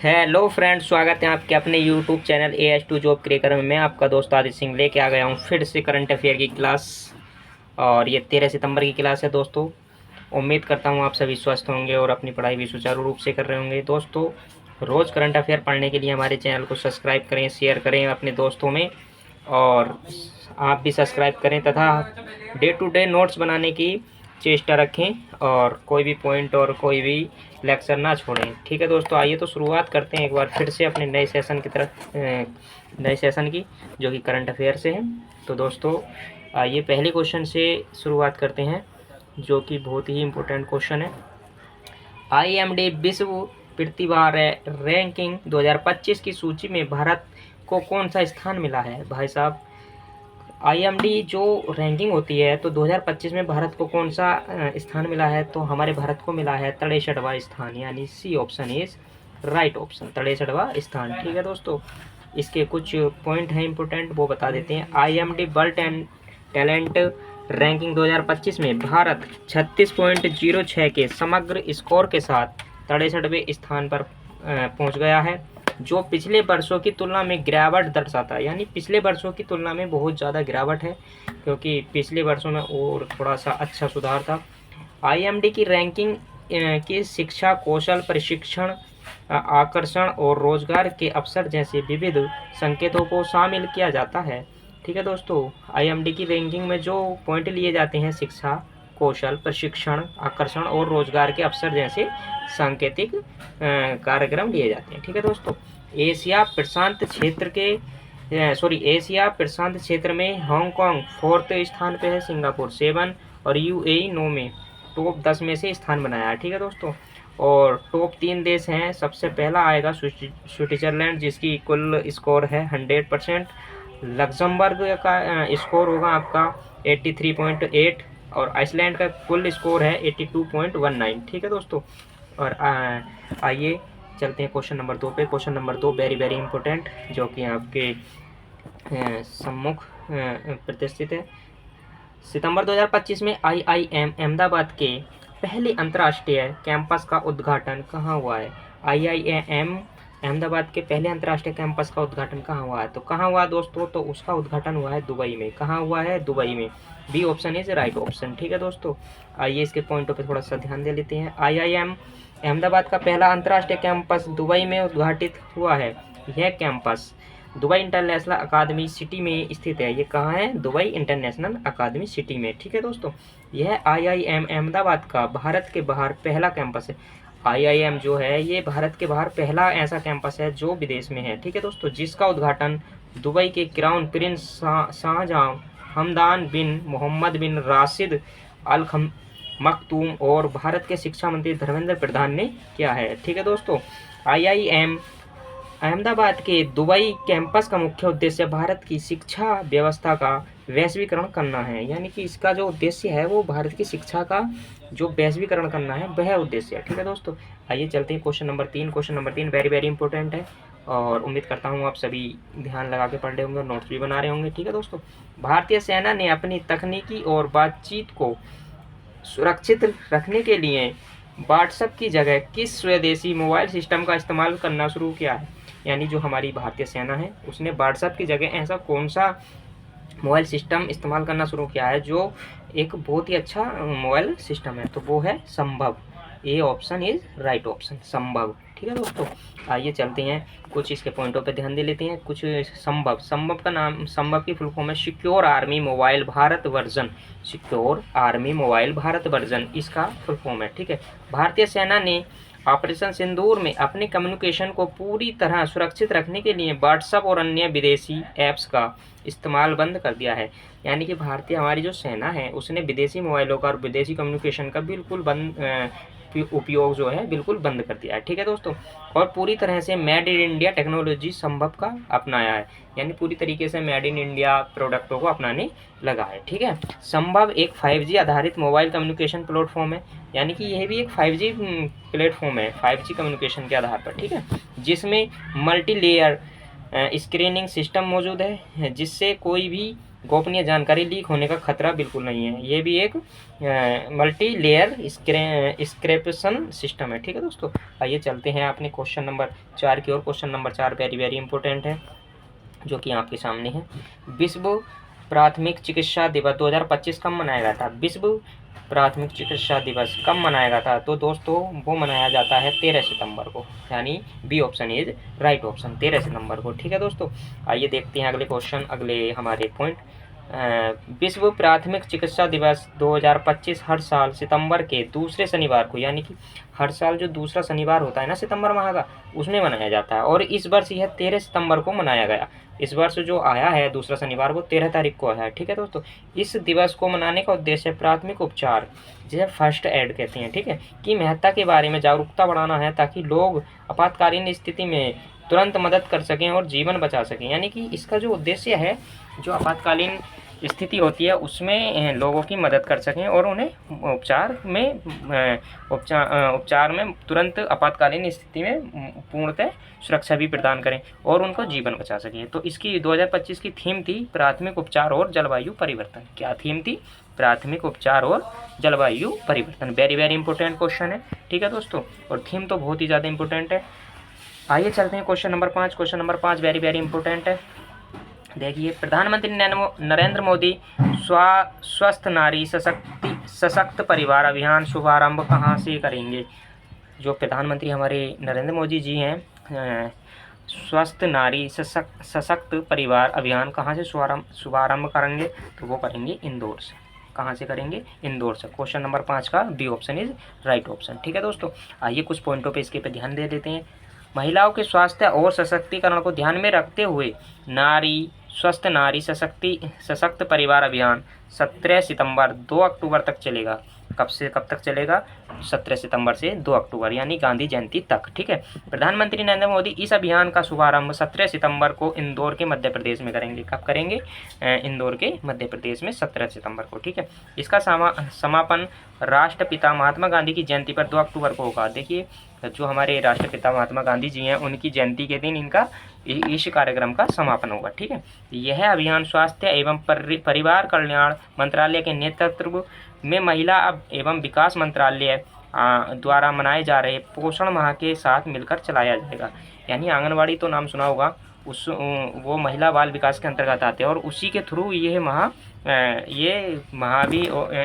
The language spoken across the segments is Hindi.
हेलो फ्रेंड्स, स्वागत है आपके अपने YouTube channel AS2 job cracker में। मैं आपका दोस्त आदित्य सिंह लेके आ गया हूँ फिर से करंट अफेयर की क्लास। और ये 13 सितंबर की क्लास है दोस्तों। उम्मीद करता हूँ आप सभी स्वस्थ होंगे और अपनी पढ़ाई भी सुचारू रूप से कर रहे होंगे। दोस्तों, रोज़ करंट अफेयर पढ़ने के लिए हमारे चैनल को सब्सक्राइब करें, शेयर करें अपने दोस्तों में, और आप भी सब्सक्राइब करें तथा डे टू डे नोट्स बनाने की चेष्टा रखें और कोई भी पॉइंट और कोई भी लेक्चर ना छोड़ें। ठीक है दोस्तों, आइए तो शुरुआत करते हैं एक बार फिर से अपने नए सेशन की तरफ, नए सेशन की, जो कि करंट अफेयर से है। तो दोस्तों, आइए पहले क्वेश्चन से शुरुआत करते हैं, जो कि बहुत ही इम्पोर्टेंट क्वेश्चन है। IMD विश्व प्रतिभा रैंकिंग 2025 की सूची में भारत को कौन सा स्थान मिला है? भाई साहब, IMD जो रैंकिंग होती है, तो 2025 में भारत को कौन सा स्थान मिला है? तो हमारे भारत को मिला है 63वां स्थान, यानी C option is right option, 63वां स्थान। ठीक है दोस्तों, इसके कुछ पॉइंट हैं इंपोर्टेंट, वो बता देते हैं। IMD वर्ल्ड टैलेंट रैंकिंग 2025 में भारत 36.06 के समग्र स्कोर के साथ 63वें स्थान पर पहुंच गया है, जो पिछले वर्षों की तुलना में गिरावट दर्शाता है। यानी पिछले वर्षों की तुलना में बहुत ज़्यादा गिरावट है, क्योंकि पिछले वर्षों में और थोड़ा सा अच्छा सुधार था। IMD की रैंकिंग की शिक्षा, कौशल, प्रशिक्षण, आकर्षण और रोजगार के अवसर जैसे विविध संकेतों को शामिल किया जाता है। ठीक है दोस्तों, IMD की रैंकिंग में जो पॉइंट लिए जाते हैं, शिक्षा, कौशल, प्रशिक्षण, आकर्षण और रोजगार के अवसर जैसे सांकेतिक कार्यक्रम लिए जाते हैं। ठीक है दोस्तों, एशिया प्रशांत क्षेत्र में हांगकांग 4th स्थान पे है, सिंगापुर 7 और UAE 9 में टॉप 10 में से स्थान बनाया है। ठीक है दोस्तों, और टॉप 3 देश हैं। सबसे पहला आएगा स्विट्जरलैंड, जिसकी कुल स्कोर है 100%। लग्जमबर्ग का स्कोर होगा आपका 83.8 और आइसलैंड का कुल स्कोर है 82.19। ठीक है दोस्तों, और आइए चलते हैं क्वेश्चन नंबर 2 पे। Question number 2 very very important, जो कि आपके सम्मुख प्रतिष्ठित है। सितंबर 2025 में IIM अहमदाबाद के पहले अंतर्राष्ट्रीय कैंपस का उद्घाटन कहाँ हुआ है? IIM अहमदाबाद के पहले अंतर्राष्ट्रीय कैंपस का उद्घाटन कहाँ हुआ है? तो कहाँ हुआ दोस्तों? तो उसका उद्घाटन हुआ है दुबई में। कहाँ हुआ है? दुबई में। B option is right option. ठीक है दोस्तों, आइए इसके पॉइंटों पे थोड़ा सा ध्यान दे लेते हैं। IIM अहमदाबाद का पहला अंतर्राष्ट्रीय कैंपस दुबई में उद्घाटित हुआ है। यह campus Dubai international academy city में स्थित है। ये कहाँ है? दुबई इंटरनेशनल अकादमी सिटी में। ठीक है दोस्तों, यह IIM अहमदाबाद का भारत के बाहर पहला कैंपस है। IIM जो है, ये भारत के बाहर पहला ऐसा कैंपस है जो विदेश में है। ठीक है दोस्तों, जिसका उद्घाटन दुबई के क्राउन प्रिंस शाहजहां हमदान बिन मोहम्मद बिन राशिद अल मखदूम और भारत के शिक्षा मंत्री धर्मेंद्र प्रधान ने किया है। ठीक है दोस्तों, IIM अहमदाबाद के दुबई कैंपस का मुख्य उद्देश्य भारत की शिक्षा व्यवस्था का वैश्वीकरण करना है। यानी कि इसका जो उद्देश्य है, वो भारत की शिक्षा का जो वैश्वीकरण करना है, वह उद्देश्य है। ठीक है दोस्तों, आइए चलते हैं question number 3। Question number 3 very very important है, और उम्मीद करता हूँ आप सभी ध्यान लगा के पढ़ रहे होंगे और नोट्स भी बना रहे होंगे। ठीक है दोस्तों, भारतीय सेना ने अपनी तकनीकी और बातचीत को सुरक्षित रखने के लिए व्हाट्सएप की जगह किस स्वदेशी मोबाइल सिस्टम का इस्तेमाल करना शुरू किया है? यानी जो हमारी भारतीय सेना है, उसने व्हाट्सएप की जगह ऐसा कौन सा मोबाइल सिस्टम इस्तेमाल करना शुरू किया है जो एक बहुत ही अच्छा मोबाइल सिस्टम है? तो वो है संभव। A option is right option, संभव। ठीक है दोस्तों, आइए चलते हैं, कुछ इसके पॉइंटों पे ध्यान दे लेते हैं। कुछ संभव का नाम, संभव की फुल फॉर्म है secure army mobile Bharat version. Secure army mobile Bharat version इसका फुल फॉर्म है। ठीक है, भारतीय सेना ने ऑपरेशन सिंदूर में अपने कम्युनिकेशन को पूरी तरह सुरक्षित रखने के लिए व्हाट्सएप और अन्य विदेशी ऐप्स का इस्तेमाल बंद कर दिया है। यानी कि भारतीय हमारी जो सेना है, उसने विदेशी मोबाइलों का और विदेशी कम्युनिकेशन का बिल्कुल उपयोग जो है बिल्कुल बंद कर दिया है। ठीक है दोस्तों, और पूरी तरह से मेड इन इंडिया टेक्नोलॉजी संभव का अपनाया है। यानी पूरी तरीके से मेड इन इंडिया प्रोडक्टों को अपनाने लगा है। ठीक है, संभव एक 5G आधारित मोबाइल कम्युनिकेशन प्लेटफॉर्म है। यानी कि यह भी एक 5G प्लेटफॉर्म है, 5G कम्युनिकेशन के आधार पर। ठीक है, जिसमें मल्टी लेयर स्क्रीनिंग सिस्टम मौजूद है, जिससे कोई भी गोपनीय जानकारी लीक होने का खतरा बिल्कुल नहीं है। ये भी एक मल्टी लेयर स्क्रिप्शन सिस्टम है। ठीक है दोस्तों, आइए चलते हैं अपने क्वेश्चन नंबर 4 की ओर। Question number 4 very very important है, जो कि आपके सामने है। विश्व प्राथमिक चिकित्सा दिवस 2025 कब मनाया गया था? विश्व प्राथमिक चिकित्सा दिवस कब मनाया गया था? तो दोस्तों वो मनाया जाता है 13 सितंबर को, यानी B option is right option, 13 सितंबर को। ठीक है दोस्तों, आइए देखते हैं अगले क्वेश्चन, अगले हमारे पॉइंट। विश्व प्राथमिक चिकित्सा दिवस 2025 हर साल सितंबर के दूसरे शनिवार को, यानी कि हर साल जो दूसरा शनिवार होता है ना सितंबर माह का, उसमें मनाया जाता है। और इस वर्ष यह 13 सितंबर को मनाया गया। इस वर्ष जो आया है दूसरा शनिवार वो 13 तारीख को आया है। ठीक है दोस्तों, इस दिवस को मनाने का उद्देश्य प्राथमिक उपचार, जिसे फर्स्ट एड कहते हैं, ठीक है, की महत्ता के बारे में जागरूकता बढ़ाना है, ताकि लोग आपातकालीन स्थिति में तुरंत मदद कर सकें और जीवन बचा सकें। यानी कि इसका जो उद्देश्य है, जो आपातकालीन स्थिति होती है उसमें लोगों की मदद कर सकें और उन्हें उपचार में तुरंत आपातकालीन स्थिति में पूर्णतः सुरक्षा भी प्रदान करें और उनको जीवन बचा सकें। तो इसकी 2025 की थीम थी प्राथमिक उपचार और जलवायु परिवर्तन। क्या थीम थी? प्राथमिक उपचार और जलवायु परिवर्तन। वेरी वेरी इंपॉर्टेंट क्वेश्चन है। ठीक है दोस्तों, और थीम तो बहुत ही ज़्यादा इंपॉर्टेंट है। आइए चलते हैं question number 5। Question number 5 very very important है। देखिए, प्रधानमंत्री नरेंद्र मोदी स्वस्थ नारी सशक्त परिवार अभियान शुभारंभ कहाँ से करेंगे? जो प्रधानमंत्री हमारे नरेंद्र मोदी जी हैं, स्वस्थ नारी सशक्त परिवार अभियान कहाँ से शुभारंभ करेंगे? तो वो करेंगे इंदौर से। कहाँ से करेंगे? इंदौर से। क्वेश्चन नंबर 5 का B option is right option. ठीक है दोस्तों, आइए कुछ पॉइंटों पे इसके पे ध्यान दे देते हैं। महिलाओं के स्वास्थ्य और सशक्तिकरण को ध्यान में रखते हुए स्वस्थ नारी सशक्त परिवार अभियान 17 सितंबर 2 अक्टूबर तक चलेगा। कब से कब तक चलेगा? 17 सितंबर से 2 अक्टूबर, यानी गांधी जयंती तक। ठीक है, प्रधानमंत्री नरेंद्र मोदी इस अभियान का शुभारंभ 17 सितंबर को इंदौर के मध्य प्रदेश में करेंगे। कब करेंगे? इंदौर के मध्य प्रदेश में 17 सितंबर को। ठीक है, इसका समापन राष्ट्रपिता महात्मा गांधी की जयंती पर 2 अक्टूबर को होगा। देखिए, जो हमारे राष्ट्रपिता महात्मा गांधी जी हैं उनकी जयंती के दिन इनका इस कार्यक्रम का समापन होगा। ठीक है, यह अभियान स्वास्थ्य एवं परिवार कल्याण मंत्रालय के नेतृत्व में महिला एवं विकास मंत्रालय द्वारा मनाए जा रहे पोषण माह के साथ मिलकर चलाया जाएगा। यानी आंगनवाड़ी तो नाम सुना होगा, वो महिला बाल विकास के अंतर्गत आते हैं और उसी के थ्रू ये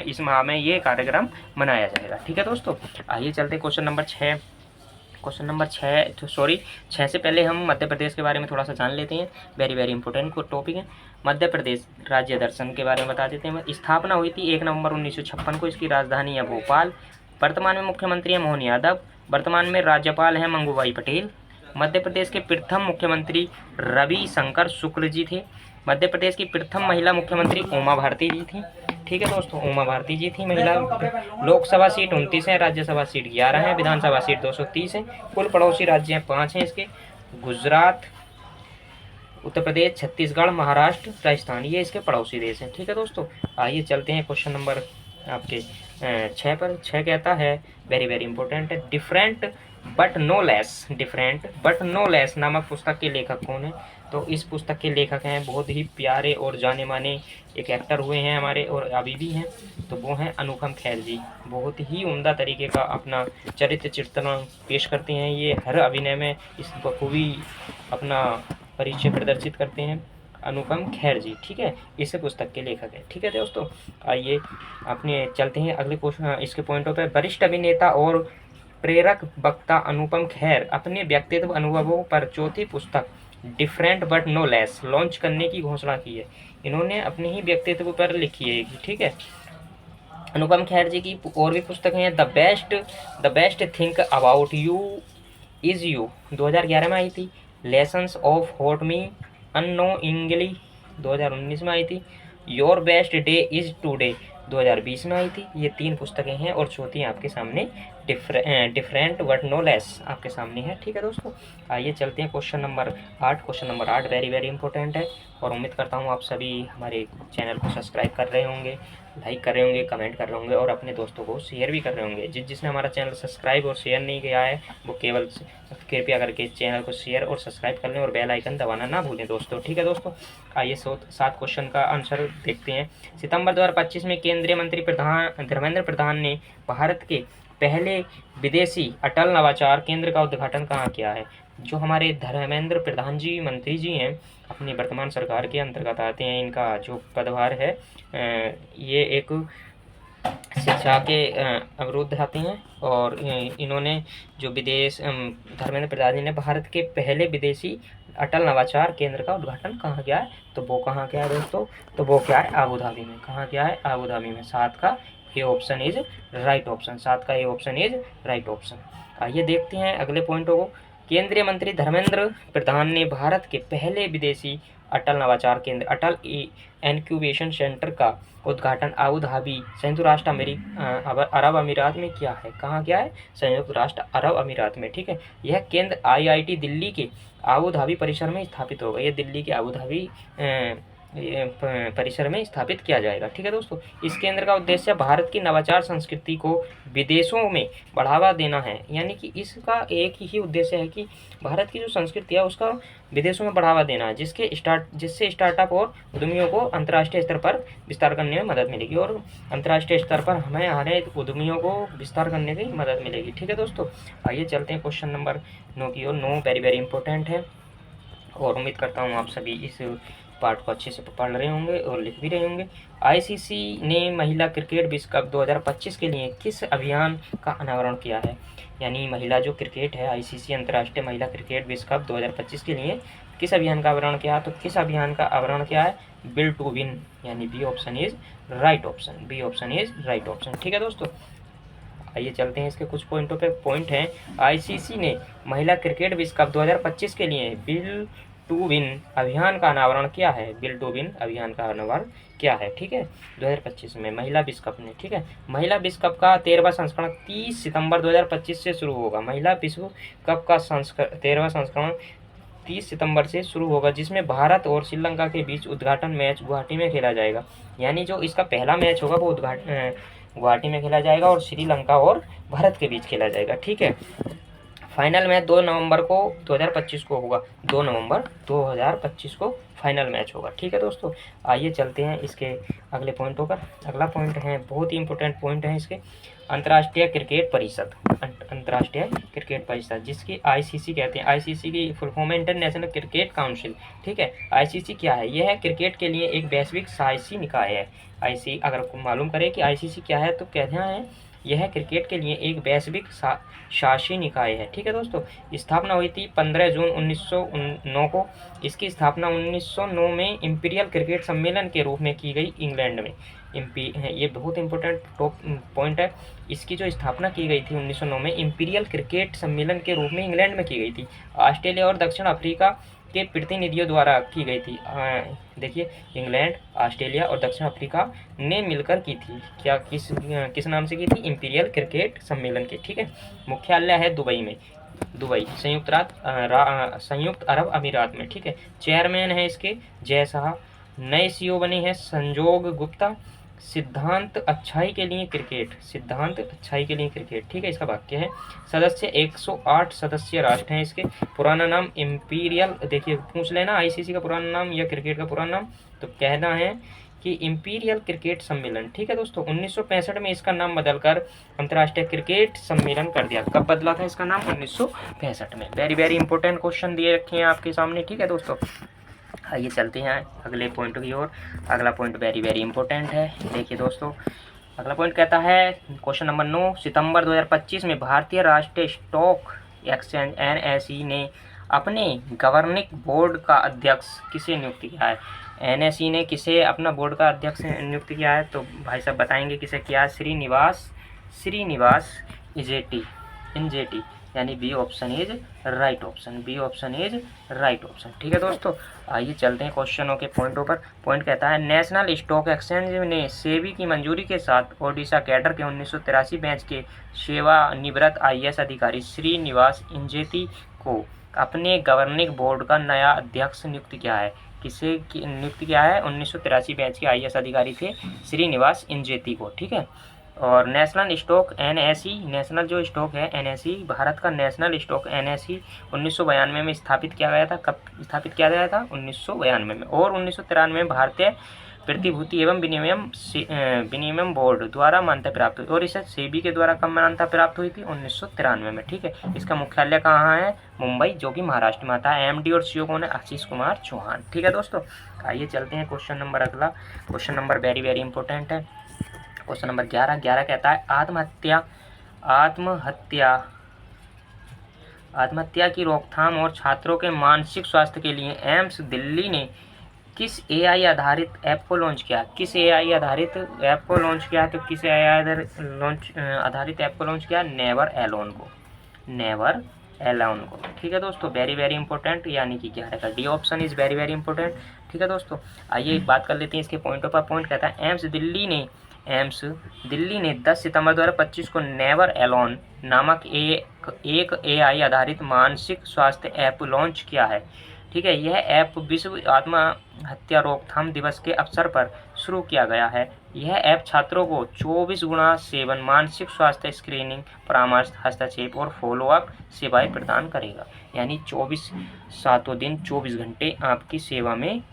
इस माह में ये कार्यक्रम मनाया जाएगा। ठीक है दोस्तों, आइए चलते क्वेश्चन नंबर 6। क्वेश्चन नंबर 6 से पहले हम मध्य प्रदेश के बारे में थोड़ा सा जान लेते हैं। वेरी वेरी इंपॉर्टेंट टॉपिक है। मध्य प्रदेश राज्य दर्शन के बारे में बता देते हैं। स्थापना हुई थी 1 नवंबर 1956 को। इसकी राजधानी है भोपाल। वर्तमान में मुख्यमंत्री है मोहन यादव। वर्तमान में राज्यपाल हैं मंगूभाई पटेल। मध्य प्रदेश के प्रथम मुख्यमंत्री रवि शंकर शुक्ल जी थे। मध्य प्रदेश की प्रथम महिला मुख्यमंत्री उमा भारती जी थी। ठीक है दोस्तों, उमा भारती जी थी महिला। लोकसभा सीट 29 है, राज्यसभा सीट 11 है, विधानसभा सीट 230 है। कुल पड़ोसी राज्य हैं 5 हैं इसके: गुजरात, उत्तर प्रदेश, छत्तीसगढ़, महाराष्ट्र, राजस्थान, ये इसके पड़ोसी देश हैं। ठीक है दोस्तों, आइए चलते हैं क्वेश्चन नंबर आपके 6 पर। 6 कहता है, वेरी वेरी इंपॉर्टेंट है, डिफरेंट बट नो लेस नामक पुस्तक के लेखक कौन है? तो इस पुस्तक के लेखक हैं बहुत ही प्यारे और जाने माने एक एक्टर हुए हैं हमारे और अभी भी हैं, तो वो हैं अनुपम खेर जी। बहुत ही उम्दा तरीके का अपना चरित्र चित्रण पेश करते हैं। ये हर अभिनय में इस बखूबी अपना परिचय प्रदर्शित करते हैं, अनुपम खेर जी। ठीक है, इस पुस्तक के लेखक हैं। ठीक है दोस्तों, आइए अपने चलते हैं अगले क्वेश्चन इसके पॉइंटों पर। वरिष्ठ अभिनेता और प्रेरक वक्ता अनुपम खेर अपने व्यक्तित्व अनुभवों पर चौथी पुस्तक different but no less launch करने की घोषणा की है। इन्होंने अपने ही व्यक्तित्व पर लिखी है। ठीक है, अनुपम खेर जी की और भी पुस्तकें हैं। The best think about you is you 2011 में आई थी। Lessons of hot me unknowingly 2019 में आई थी। Your best day is today 2020 में आई थी। ये 3 पुस्तकें हैं और चौथी आपके सामने डिफरेंट बट नो लेस आपके सामने है। ठीक है दोस्तों, आइए चलते हैं question number 8। Question number 8 very very important है और उम्मीद करता हूँ आप सभी हमारे चैनल को सब्सक्राइब कर रहे होंगे, लाइक कर रहे होंगे, कमेंट कर रहे होंगे और अपने दोस्तों को शेयर भी कर रहे होंगे। जिसने हमारा चैनल सब्सक्राइब और शेयर नहीं किया है वो केवल कृपया करके चैनल को शेयर और सब्सक्राइब कर लें और बेल आइकन दबाना ना भूलें दोस्तों। ठीक है दोस्तों, आइए 7 क्वेश्चन का आंसर देखते हैं। सितंबर 2025 में केंद्रीय मंत्री धर्मेंद्र प्रधान ने भारत के पहले विदेशी अटल नवाचार केंद्र का उद्घाटन कहाँ किया है? जो हमारे धर्मेंद्र प्रधान जी मंत्री जी हैं, अपनी वर्तमान सरकार के अंतर्गत आते हैं। इनका जो पदभार है ये एक शिक्षा के अवरुद्ध आते हैं और इन्होंने जो विदेश धर्मेंद्र प्रधान जी ने भारत के पहले विदेशी अटल नवाचार केंद्र का उद्घाटन कहाँ किया है? तो वो कहाँ किया है दोस्तों? तो वो क्या है? आबू धाबी में। कहाँ किया है? आबू धाबी में। 7 का A option is right option. 7 का A option is right option. आइए देखते हैं अगले पॉइंटों को। केंद्रीय मंत्री धर्मेंद्र प्रधान ने भारत के पहले विदेशी अटल नवाचार केंद्र अटल इनक्यूबेशन सेंटर का उद्घाटन आबू धाबी संयुक्त राष्ट्र अरब अमीरात में किया है। कहाँ किया है? संयुक्त राष्ट्र अरब अमीरात में। ठीक है, यह केंद्र IIT दिल्ली के आबू धाबी परिसर में स्थापित होगा। यह दिल्ली के आबू धाबी परिसर में स्थापित किया जाएगा। ठीक है दोस्तों, इस केंद्र का उद्देश्य भारत की नवाचार संस्कृति को विदेशों में बढ़ावा देना है। यानी कि इसका एक ही उद्देश्य है कि भारत की जो संस्कृति है उसका विदेशों में बढ़ावा देना है, जिससे स्टार्टअप और उद्यमियों को अंतर्राष्ट्रीय स्तर पर विस्तार करने में मदद मिलेगी और अंतर्राष्ट्रीय स्तर पर हमारे उद्यमियों को विस्तार करने की मदद मिलेगी। ठीक है दोस्तों, आइए चलते हैं क्वेश्चन नंबर 9 की ओर। 9 वेरी वेरी इंपॉर्टेंट है और उम्मीद करता हूँ आप सभी इस पार्ट को अच्छे से पढ़ रहे होंगे और लिख भी रहे होंगे। ICC ने महिला क्रिकेट विश्व कप 2025 के लिए किस अभियान का अनावरण किया है? यानी महिला जो क्रिकेट है, ICC अंतर्राष्ट्रीय महिला क्रिकेट विश्व कप 2025 के लिए किस अभियान का आवरण किया? तो किस अभियान का आवरण किया है? बिल टू विन, यानी B option is right option. B option is right option. ठीक है दोस्तों, आइए चलते हैं इसके कुछ पॉइंटों पे। पॉइंट हैं, ICC ने महिला क्रिकेट विश्व कप 2025 के लिए बिल टू विन अभियान का अनावरण किया है। बिल टू विन अभियान का अनावरण क्या है? ठीक है, 2025 में महिला विश्व कप ने। ठीक है, महिला विश्व कप का 13वां संस्करण 30 सितंबर 2025 से शुरू होगा। महिला विश्व कप का 13वां संस्करण 30 सितंबर से शुरू होगा, जिसमें भारत और श्रीलंका के बीच उद्घाटन मैच गुवाहाटी में खेला जाएगा। यानी जो इसका पहला मैच होगा वो गुवाहाटी में खेला जाएगा और श्रीलंका और भारत के बीच खेला जाएगा। ठीक है, फाइनल मैच 2 नवंबर को 2025 को होगा। 2 नवंबर 2025 को फाइनल मैच होगा। ठीक है दोस्तों, आइए चलते हैं इसके अगले पॉइंटों पर। अगला पॉइंट है, बहुत ही इंपॉर्टेंट पॉइंट है इसके, अंतर्राष्ट्रीय क्रिकेट परिषद। अंतर्राष्ट्रीय क्रिकेट परिषद जिसकी ICC कहते हैं। ICC की फुल फॉर्म है इंटरनेशनल क्रिकेट काउंसिल। ठीक है, ICC क्या है? यह है क्रिकेट के लिए एक वैश्विक शासी निकाय है। ICC अगर आपको मालूम करें कि ICC क्या है तो कहना है यह क्रिकेट के लिए एक वैश्विक शासी निकाय है। ठीक है दोस्तों, स्थापना हुई थी 15 जून 1909 को। इसकी स्थापना 1909 में इंपीरियल क्रिकेट सम्मेलन के रूप में की गई इंग्लैंड में। ये बहुत इंपॉर्टेंट टॉप पॉइंट है। इसकी जो स्थापना की गई थी 1909 में इंपीरियल क्रिकेट सम्मेलन के रूप में इंग्लैंड में की गई थी। ऑस्ट्रेलिया और दक्षिण अफ्रीका के प्रतिनिधियों द्वारा की गई थी। देखिए, इंग्लैंड, ऑस्ट्रेलिया और दक्षिण अफ्रीका ने मिलकर की थी। क्या किस नाम से की थी? इंपीरियल क्रिकेट सम्मेलन के। ठीक है, मुख्यालय है दुबई में। दुबई संयुक्त अरब अमीरात में। ठीक है, चेयरमैन है इसके जय शाह। नए CEO बने हैं संजोग गुप्ता। सिद्धांत अच्छाई के लिए क्रिकेट। सिद्धांत अच्छाई के लिए क्रिकेट। ठीक है, इसका वाक्य है। सदस्य 108 सदस्य राष्ट्र हैं इसके। पुराना नाम इंपीरियल, देखिए पूछ लेना ICC का पुराना नाम या क्रिकेट का पुराना नाम, तो कहना है कि इंपीरियल क्रिकेट सम्मेलन। ठीक है दोस्तों, 1965 में इसका नाम बदलकर अंतर्राष्ट्रीय क्रिकेट सम्मेलन कर दिया। कब बदला था इसका नाम? 1965 में। वेरी वेरी इंपॉर्टेंट क्वेश्चन दिए रखे हैं आपके सामने। ठीक है दोस्तों, आइए चलते हैं अगले पॉइंट की ओर। अगला पॉइंट वेरी वेरी इंपॉर्टेंट है। देखिए दोस्तों, अगला पॉइंट कहता है, क्वेश्चन नंबर 9, सितंबर 2025 में भारतीय राष्ट्रीय स्टॉक एक्सचेंज NSE ने अपने गवर्निंग बोर्ड का अध्यक्ष किसे नियुक्त किया है? NSE ने किसे अपना बोर्ड का अध्यक्ष नियुक्त किया है? तो भाई साहब बताएंगे किसे किया है? श्रीनिवास इजेटी, यानी B option is right option, B option is right option. ठीक है दोस्तों, आइए चलते हैं क्वेश्चनों के पॉइंटों पर। पॉइंट कहता है नेशनल स्टॉक एक्सचेंज ने सेबी की मंजूरी के साथ ओडिशा कैडर के 1983 बैच के सेवानिवृत्त IAS अधिकारी श्रीनिवास इंजेती को अपने गवर्निंग बोर्ड का नया अध्यक्ष नियुक्त किया है। किसे नियुक्त किया है? 1983 बैच के IAS अधिकारी थे श्रीनिवास इंजेती को। ठीक है, और नेशनल स्टॉक NSE, नेशनल जो स्टॉक है NSE, भारत का नेशनल स्टॉक NSE 1992 में स्थापित किया गया था। कब स्थापित किया गया था? 1992 में। और 1993 में भारतीय प्रतिभूति एवं विनिमय बोर्ड द्वारा मान्यता प्राप्त हुई। और इसे सेबी के द्वारा कब मान्यता प्राप्त हुई थी? 1993 में। ठीक है, इसका मुख्यालय कहाँ है? मुंबई, जो कि महाराष्ट्र में आता है। MD और CEO कौन है? आशीष कुमार चौहान। ठीक है दोस्तों, आइए चलते हैं क्वेश्चन नंबर अगला। Question number very very important है। क्वेश्चन नंबर 11 कहता है आत्महत्या की रोकथाम और छात्रों के मानसिक स्वास्थ्य के लिए एम्स दिल्ली ने किस AI आधारित ऐप को लॉन्च किया? किस AI आधारित ऐप को लॉन्च किया? तो किस AI आधारित ऐप को लॉन्च किया? नेवर एलोन को, नेवर एलोन को। ठीक है दोस्तों, वेरी वेरी इंपॉर्टेंट, यानी कि 11 का D option is very very important. ठीक है दोस्तों, आइए बात कर लेते हैं इसके पॉइंटों पर। पॉइंट कहता है एम्स दिल्ली ने 10 सितंबर 2025 को नेवर एलोन नामक एक AI आधारित मानसिक स्वास्थ्य ऐप लॉन्च किया है। ठीक है, यह ऐप विश्व आत्महत्या रोकथाम दिवस के अवसर पर शुरू किया गया है। यह ऐप छात्रों को 24x7 मानसिक स्वास्थ्य स्क्रीनिंग, परामर्श, हस्तक्षेप और फॉलोअप सेवाएं प्रदान करेगा। यानी 24 सातों दिन 24 घंटे आपकी सेवा में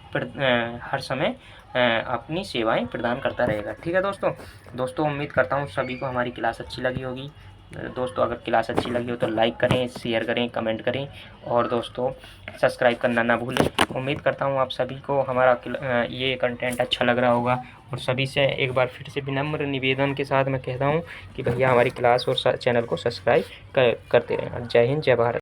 हर समय अपनी सेवाएं प्रदान करता रहेगा। ठीक है दोस्तों उम्मीद करता हूँ सभी को हमारी क्लास अच्छी लगी होगी। दोस्तों अगर क्लास अच्छी लगी हो तो लाइक करें, शेयर करें, कमेंट करें, और दोस्तों सब्सक्राइब करना ना भूलें। उम्मीद करता हूँ आप सभी को हमारा ये कंटेंट अच्छा लग रहा होगा। और सभी से एक बार फिर से विनम्र निवेदन के साथ मैं कहता हूँ कि भैया हमारी क्लास और चैनल को सब्सक्राइब करते रहें। जय हिंद, जय भारत।